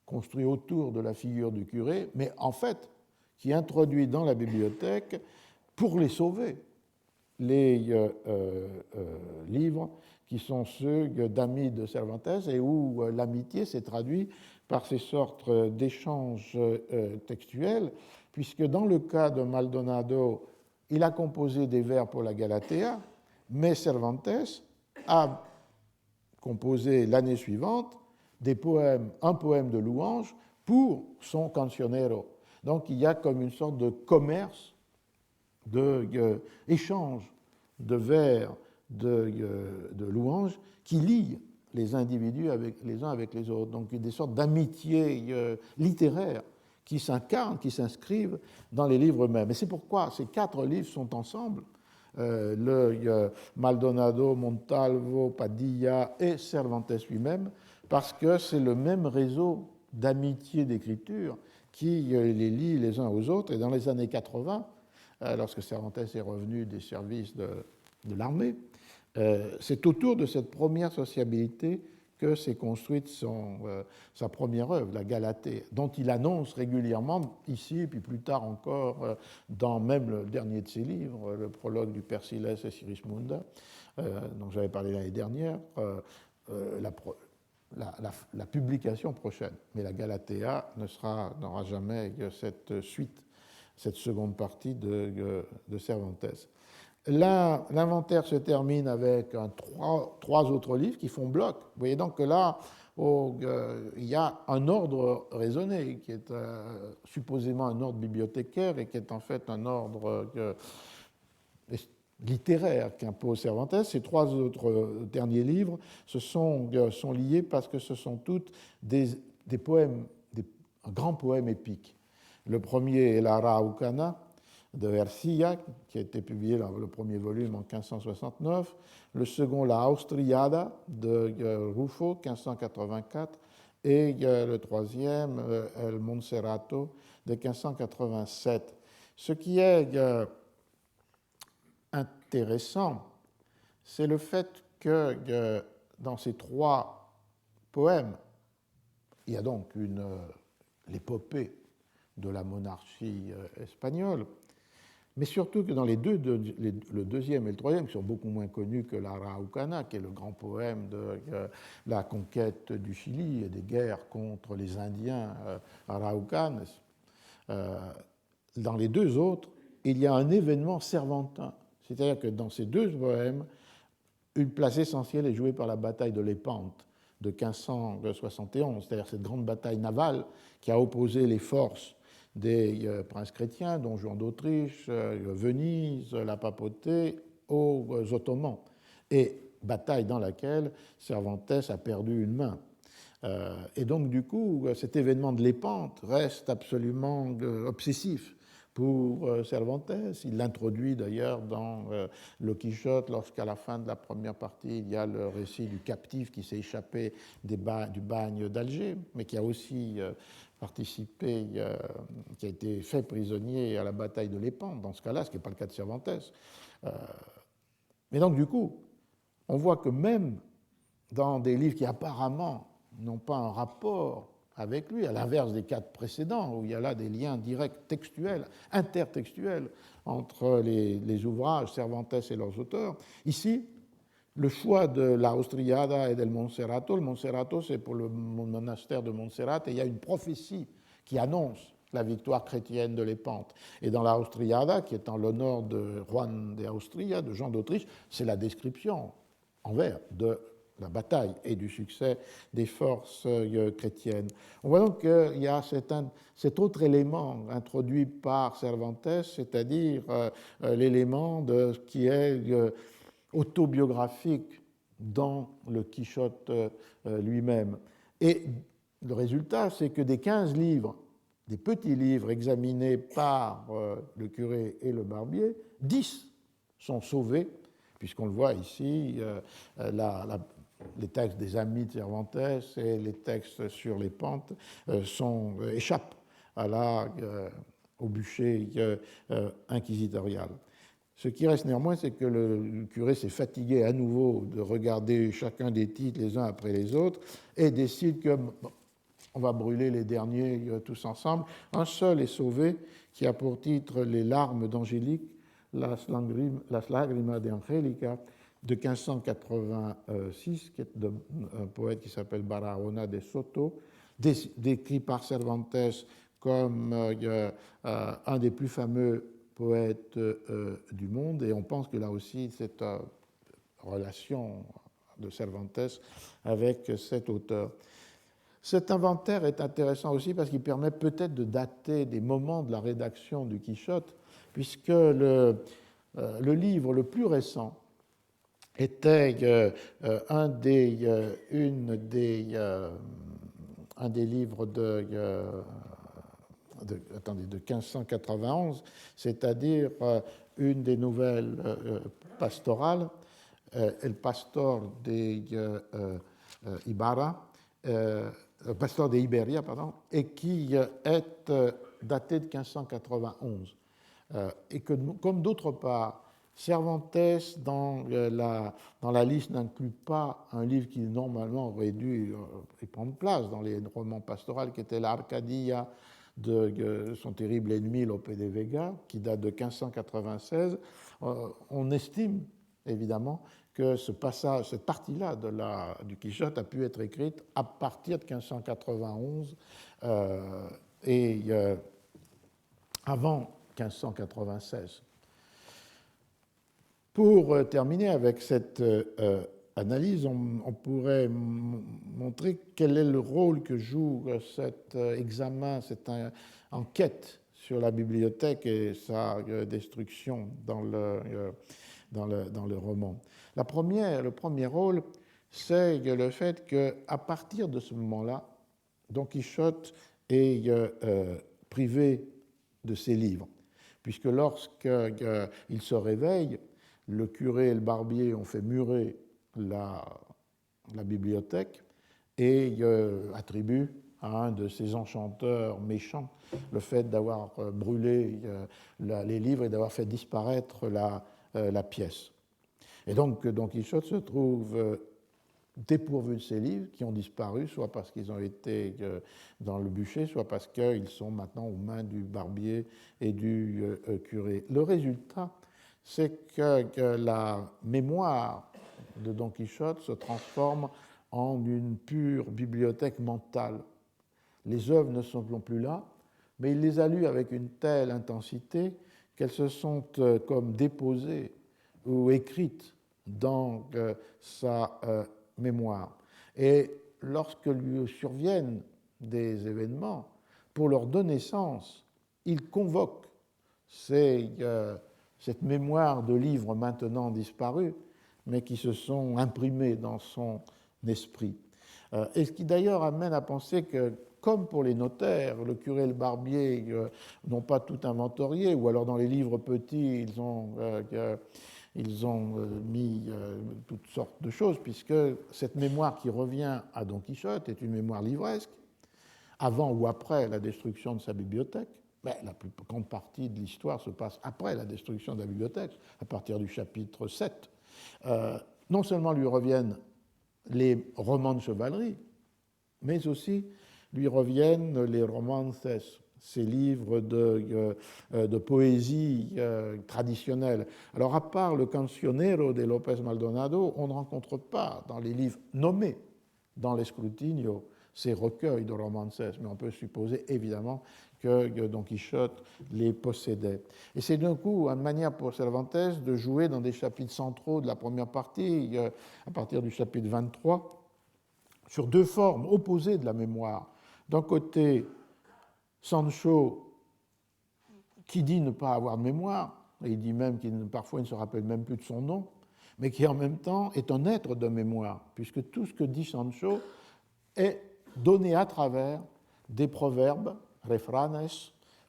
construit autour de la figure du curé, mais en fait qui introduit dans la bibliothèque, pour les sauver, les livres qui sont ceux d'amis de Cervantes et où l'amitié s'est traduite par ces sortes d'échanges textuels, puisque dans le cas de Maldonado, il a composé des vers pour la Galatea, mais Cervantes a composé l'année suivante un poème de louange pour son cancionero. Donc il y a comme une sorte de commerce, d'échange de vers, de louanges qui lient les individus les uns avec les autres. Donc des sortes d'amitié littéraire qui s'incarnent, qui s'inscrivent dans les livres eux-mêmes. Et c'est pourquoi ces 4 livres sont ensemble. Maldonado, Montalvo, Padilla et Cervantes lui-même, parce que c'est le même réseau d'amitié d'écriture qui les lie les uns aux autres. Et dans les années 80, lorsque Cervantes est revenu des services de l'armée, c'est autour de cette première sociabilité que s'est construite sa première œuvre, la Galatée, dont il annonce régulièrement ici, et puis plus tard encore dans même le dernier de ses livres, le prologue du Père Siles et Sigismunda, dont j'avais parlé l'année dernière, la publication prochaine. Mais la Galatea n'aura jamais cette suite, cette seconde partie de Cervantes. Là, l'inventaire se termine avec 3 autres livres qui font bloc. Vous voyez donc que là, il y a un ordre raisonné qui est supposément un ordre bibliothécaire et qui est en fait un ordre littéraire qu'impose Cervantes. Ces 3 autres derniers livres sont liés parce que ce sont toutes des poèmes, un grand poème épique. Le premier est la Araucana de Ercilla, qui a été publié dans le premier volume en 1569. Le second, la Austriada de Ruffo, 1584. Et le troisième, El Monserrato, de 1587. Ce qui est intéressant, c'est le fait que dans ces 3 poèmes, il y a donc l'épopée de la monarchie espagnole, mais surtout que dans le deuxième et le troisième, qui sont beaucoup moins connus que l'Araucana, qui est le grand poème de la conquête du Chili et des guerres contre les Indiens araucanes, dans les 2 autres, il y a un événement cervantin. C'est-à-dire que dans ces 2 poèmes, une place essentielle est jouée par la bataille de Lépante de 1571, c'est-à-dire cette grande bataille navale qui a opposé les forces des princes chrétiens, dont Juan d'Autriche, Venise, la papauté, aux Ottomans. Et bataille dans laquelle Cervantes a perdu une main. Et donc, du coup, cet événement de Lépante reste absolument obsessif pour Cervantes. Il l'introduit d'ailleurs dans le Quichotte, lorsqu'à la fin de la première partie, il y a le récit du captif qui s'est échappé du bagne d'Alger, mais qui a aussi participé, qui a été fait prisonnier à la bataille de Lépante, dans ce cas-là, ce qui n'est pas le cas de Cervantes. Mais donc, du coup, on voit que même dans des livres qui apparemment n'ont pas un rapport avec lui, à l'inverse des 4 précédents, où il y a là des liens directs textuels, intertextuels, entre les ouvrages Cervantes et leurs auteurs. Ici, le choix de la Austriada et del Monserrato, le Monserrato c'est pour le monastère de Montserrat, et il y a une prophétie qui annonce la victoire chrétienne de Lépante. Et dans la Austriada, qui est en l'honneur de Juan de Austria, de Jean d'Autriche, c'est la description en vers de la bataille et du succès des forces chrétiennes. On voit donc qu'il y a cet autre élément introduit par Cervantes, c'est-à-dire l'élément qui est autobiographique dans le Quichotte lui-même. Et le résultat, c'est que des 15 livres, des petits livres examinés par le curé et le barbier, 10 sont sauvés, puisqu'on le voit ici, les textes des amis de Cervantes et les textes sur les pentes échappent au bûcher inquisitorial. Ce qui reste néanmoins, c'est que le curé s'est fatigué à nouveau de regarder chacun des titres les uns après les autres et décide que on va brûler les derniers tous ensemble. Un seul est sauvé, qui a pour titre Les larmes d'Angélique, Las Lagrima de Angelica, de 1586, qui est un poète qui s'appelle Barahona de Soto, décrit par Cervantes comme un des plus fameux poètes du monde. Et on pense que là aussi, cette relation de Cervantes avec cet auteur. Cet inventaire est intéressant aussi parce qu'il permet peut-être de dater des moments de la rédaction du Quichotte, puisque le livre le plus récent était un des livres de 1591, c'est-à-dire une des nouvelles pastorales, El Pastor de Ibarra, Pastor de Iberia, pardon, et qui est daté de 1591. Et que, comme d'autre part, Cervantes, dans la liste, n'inclut pas un livre qui normalement aurait dû prendre place dans les romans pastoraux, qui était l'Arcadia de son terrible ennemi Lope de Vega, qui date de 1596. On estime, évidemment, que cette partie-là du Quichotte a pu être écrite à partir de 1591 et avant 1596. Pour terminer avec cette analyse, on pourrait montrer quel est le rôle que joue cet examen, cette enquête sur la bibliothèque et sa destruction dans le roman. Le premier rôle, c'est le fait qu'à partir de ce moment-là, Don Quichotte est privé de ses livres, puisque lorsqu'il se réveille, le curé et le barbier ont fait murer la bibliothèque et attribuent à un de ces enchanteurs méchants le fait d'avoir brûlé les livres et d'avoir fait disparaître la pièce. Et donc Don Quichotte se trouve dépourvu de ses livres qui ont disparu, soit parce qu'ils ont été dans le bûcher, soit parce qu'ils sont maintenant aux mains du barbier et du curé. Le résultat, c'est que la mémoire de Don Quichotte se transforme en une pure bibliothèque mentale. Les œuvres ne sont plus là, mais il les a lues avec une telle intensité qu'elles se sont comme déposées ou écrites dans sa mémoire. Et lorsque lui surviennent des événements, pour leur donner sens, il convoque cette mémoire de livres maintenant disparus, mais qui se sont imprimés dans son esprit. Et ce qui d'ailleurs amène à penser que, comme pour les notaires, le curé et le barbier n'ont pas tout inventorié, ou alors dans les livres petits, ils ont mis toutes sortes de choses, puisque cette mémoire qui revient à Don Quichotte est une mémoire livresque, avant ou après la destruction de sa bibliothèque. Mais la plus grande partie de l'histoire se passe après la destruction de la bibliothèque, à partir du chapitre 7. Non seulement lui reviennent les romans de chevalerie, mais aussi lui reviennent les romances, ces livres de poésie traditionnelle. Alors, à part le Cancionero de López Maldonado, on ne rencontre pas dans les livres nommés dans l'Escrutinio ces recueils de romances, mais on peut supposer évidemment que Don Quichotte les possédait. Et c'est d'un coup une manière pour Cervantes de jouer dans des chapitres centraux de la première partie, à partir du chapitre 23, sur deux formes opposées de la mémoire. D'un côté, Sancho qui dit ne pas avoir de mémoire, et il dit même qu'il parfois il ne se rappelle même plus de son nom, mais qui en même temps est un être de mémoire, puisque tout ce que dit Sancho est donné à travers des proverbes, refranes,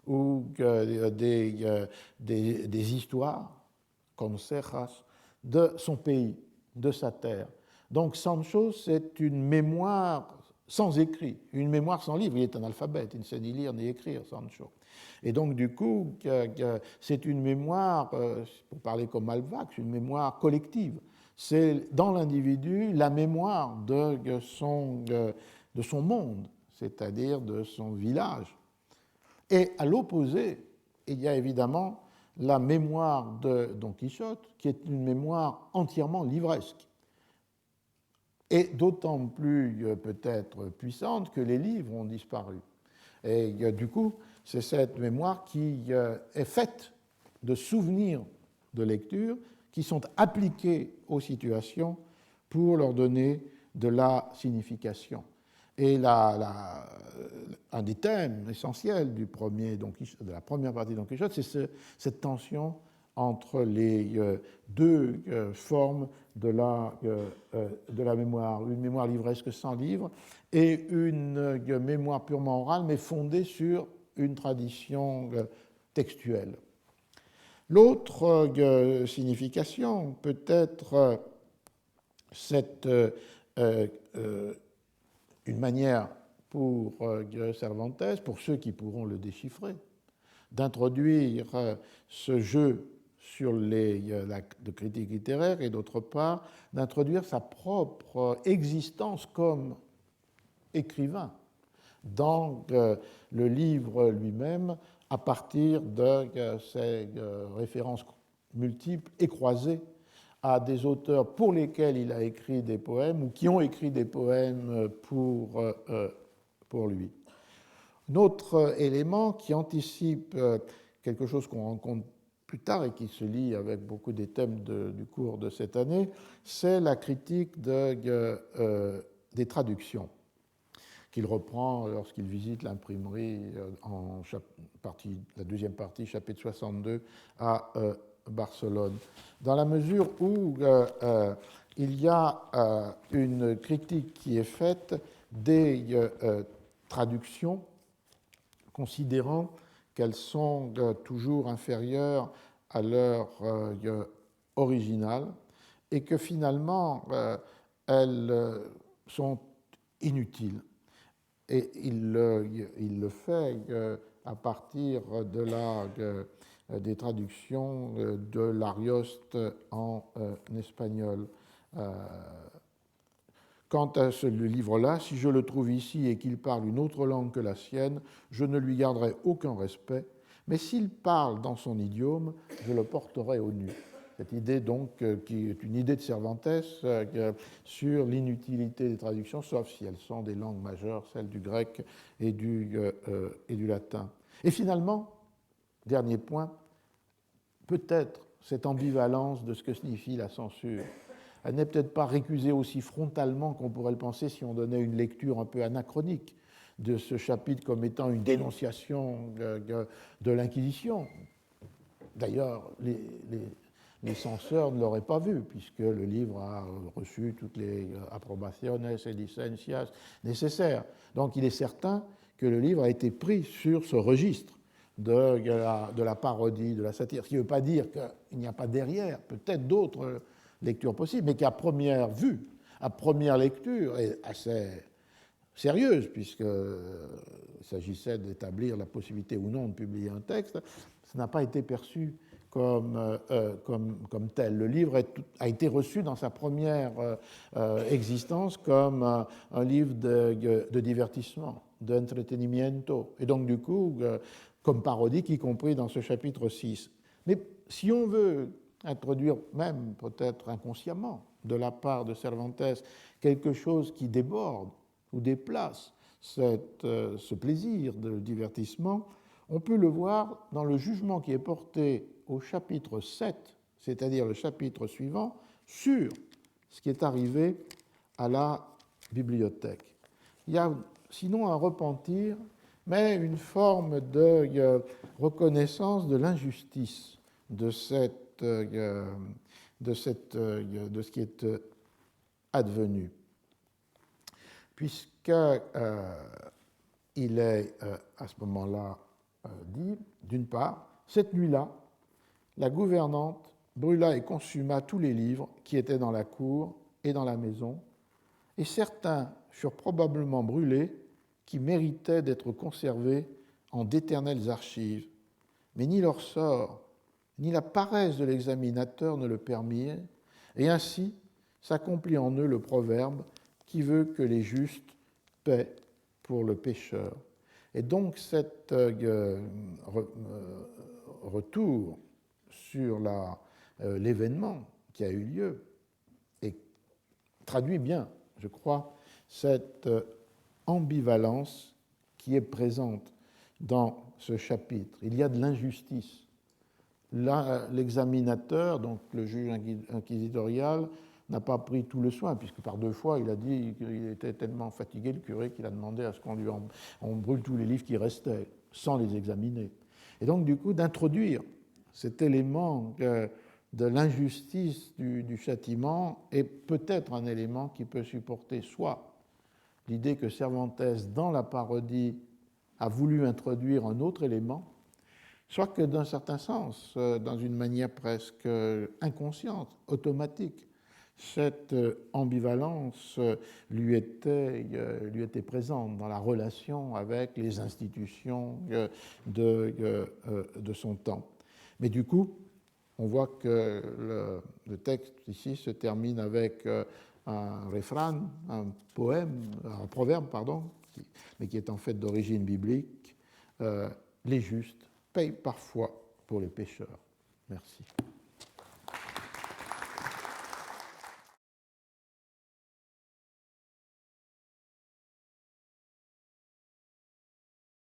ou des histoires, consejas, de son pays, de sa terre. Donc Sancho, c'est une mémoire sans écrit, une mémoire sans livre. Il est analphabète, il ne sait ni lire ni écrire, Sancho. Et donc, du coup, c'est une mémoire, pour parler comme Malvax, une mémoire collective. C'est dans l'individu la mémoire de son monde, c'est-à-dire de son village. Et à l'opposé, il y a évidemment la mémoire de Don Quichotte, qui est une mémoire entièrement livresque, et d'autant plus peut-être puissante que les livres ont disparu. Et du coup, c'est cette mémoire qui est faite de souvenirs de lecture qui sont appliqués aux situations pour leur donner de la signification. Et un des thèmes essentiels de la première partie de Don Quichotte, c'est cette tension entre les deux formes de la mémoire, une mémoire livresque sans livre et une mémoire purement orale, mais fondée sur une tradition textuelle. L'autre signification peut être une manière pour Cervantes, pour ceux qui pourront le déchiffrer, d'introduire ce jeu sur de critique littéraire et d'autre part d'introduire sa propre existence comme écrivain dans le livre lui-même à partir de ces références multiples et croisées à des auteurs pour lesquels il a écrit des poèmes ou qui ont écrit des poèmes pour lui. Un autre élément qui anticipe quelque chose qu'on rencontre plus tard et qui se lie avec beaucoup des thèmes du cours de cette année, c'est la critique des traductions qu'il reprend lorsqu'il visite l'imprimerie la deuxième partie, chapitre 62, à Barcelone. Dans la mesure où il y a une critique qui est faite des traductions, considérant qu'elles sont toujours inférieures à leur original et que finalement elles sont inutiles. Et il le fait à partir des traductions de l'Arioste en espagnol. Quant à ce livre-là, si je le trouve ici et qu'il parle une autre langue que la sienne, je ne lui garderai aucun respect, mais s'il parle dans son idiome, je le porterai au nu. Cette idée, donc, qui est une idée de Cervantes sur l'inutilité des traductions, sauf si elles sont des langues majeures, celles du grec et du latin. Et finalement, dernier point, peut-être cette ambivalence de ce que signifie la censure. Elle n'est peut-être pas récusée aussi frontalement qu'on pourrait le penser si on donnait une lecture un peu anachronique de ce chapitre comme étant une dénonciation de l'Inquisition. D'ailleurs, les censeurs ne l'auraient pas vu, puisque le livre a reçu toutes les approbaciones et licencias nécessaires. Donc il est certain que le livre a été pris sur ce registre de la parodie, de la satire, ce qui ne veut pas dire qu'il n'y a pas derrière peut-être d'autres lectures possibles, mais qu'à première vue, à première lecture, est assez sérieuse, puisqu'il s'agissait d'établir la possibilité ou non de publier un texte, ça n'a pas été perçu comme tel. Le livre a été reçu dans sa première existence comme un livre de divertissement, d'entretenimiento, et donc du coup comme parodique, y compris dans ce chapitre 6. Mais si on veut introduire, même peut-être inconsciemment, de la part de Cervantes, quelque chose qui déborde ou déplace ce plaisir de divertissement, on peut le voir dans le jugement qui est porté au chapitre 7, c'est-à-dire le chapitre suivant, sur ce qui est arrivé à la bibliothèque. Il y a sinon un repentir, mais une forme de reconnaissance de l'injustice de ce qui est advenu. Puisqu'il est à ce moment-là dit, d'une part, cette nuit-là, la gouvernante brûla et consuma tous les livres qui étaient dans la cour et dans la maison, et certains furent probablement brûlés qui méritaient d'être conservés en d'éternelles archives. Mais ni leur sort, ni la paresse de l'examinateur ne le permirent, et ainsi s'accomplit en eux le proverbe qui veut que les justes paient pour le pécheur. Et donc cet retour sur l'événement qui a eu lieu et traduit bien, je crois, cette ambivalence qui est présente dans ce chapitre. Il y a de l'injustice. Là, l'examinateur, donc le juge inquisitorial, n'a pas pris tout le soin, puisque par 2 fois, il a dit qu'il était tellement fatigué, le curé, qu'il a demandé à ce qu'on brûle tous les livres qui restaient, sans les examiner. Et donc, du coup, d'introduire cet élément de l'injustice du châtiment est peut-être un élément qui peut supporter soit l'idée que Cervantes, dans la parodie, a voulu introduire un autre élément, soit que d'un certain sens, dans une manière presque inconsciente, automatique, cette ambivalence lui était présente dans la relation avec les institutions de son temps. Mais du coup, on voit que le texte ici se termine avec un refrain, un proverbe, mais qui est en fait d'origine biblique. Les justes payent parfois pour les pécheurs. Merci.